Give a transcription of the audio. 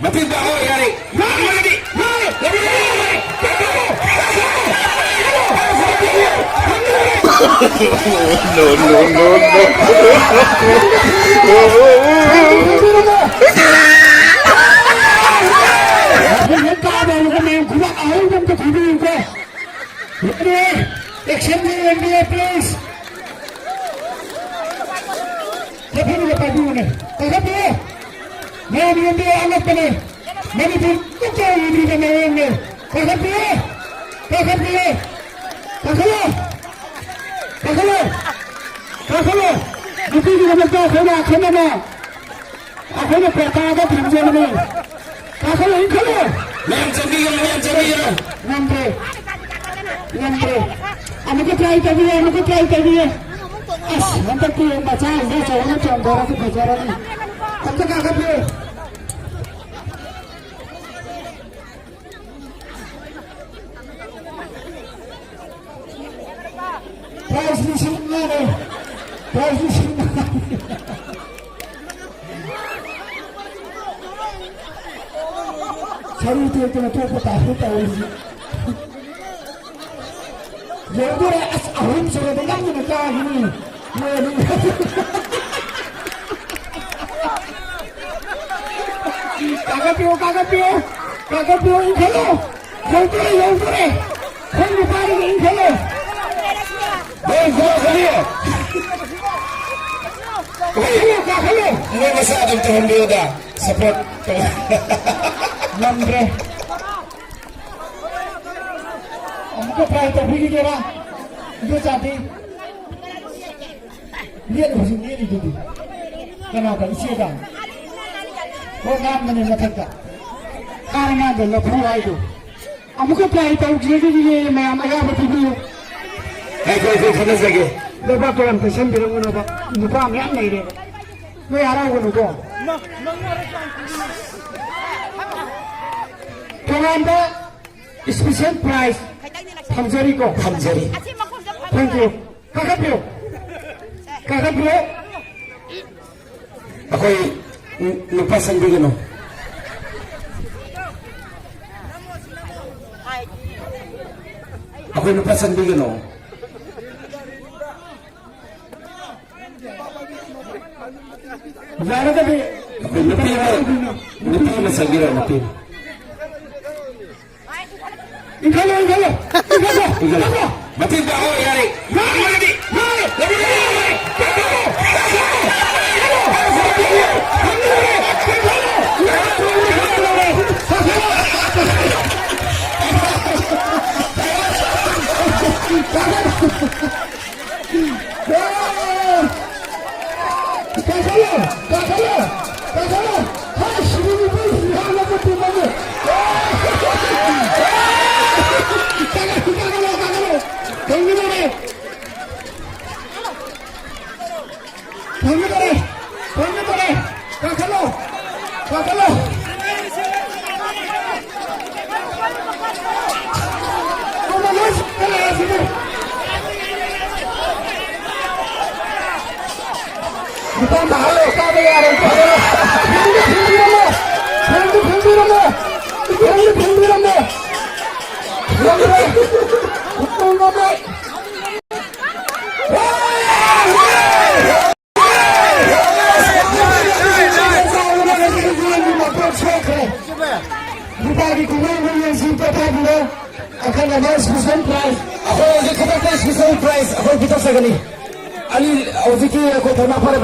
Matinda ako, yari. Please. May masyadong tuhumbiyoda. Support ko. Nombre. हमको प्राइस तो भी गिरा जो चाहती ये दीदी क्या था इसी का वो नाम मैंने मतलब का कारण दे लफू आई तो हमको प्राइस तो ये मैं आया बता दूँ है कोई समझ सके लोग तो हम पैसे भी लोगों ने मुकाम याद नहीं रहे मैं आ रहा हूँ उनको तो हम तो special price Hamzari ko. Hamzari. Thank you. Kakapyo. Kakapyo. Ako'y lupasan din gano. Ako'y lupasan din gano. Zara ka ba? Ako'y napin na sa gira, napin. Ikalo. Matinda ako, yari. Ako, kita prize. Ako, kita sa gani. Ali, o, Vicky, ako, tama para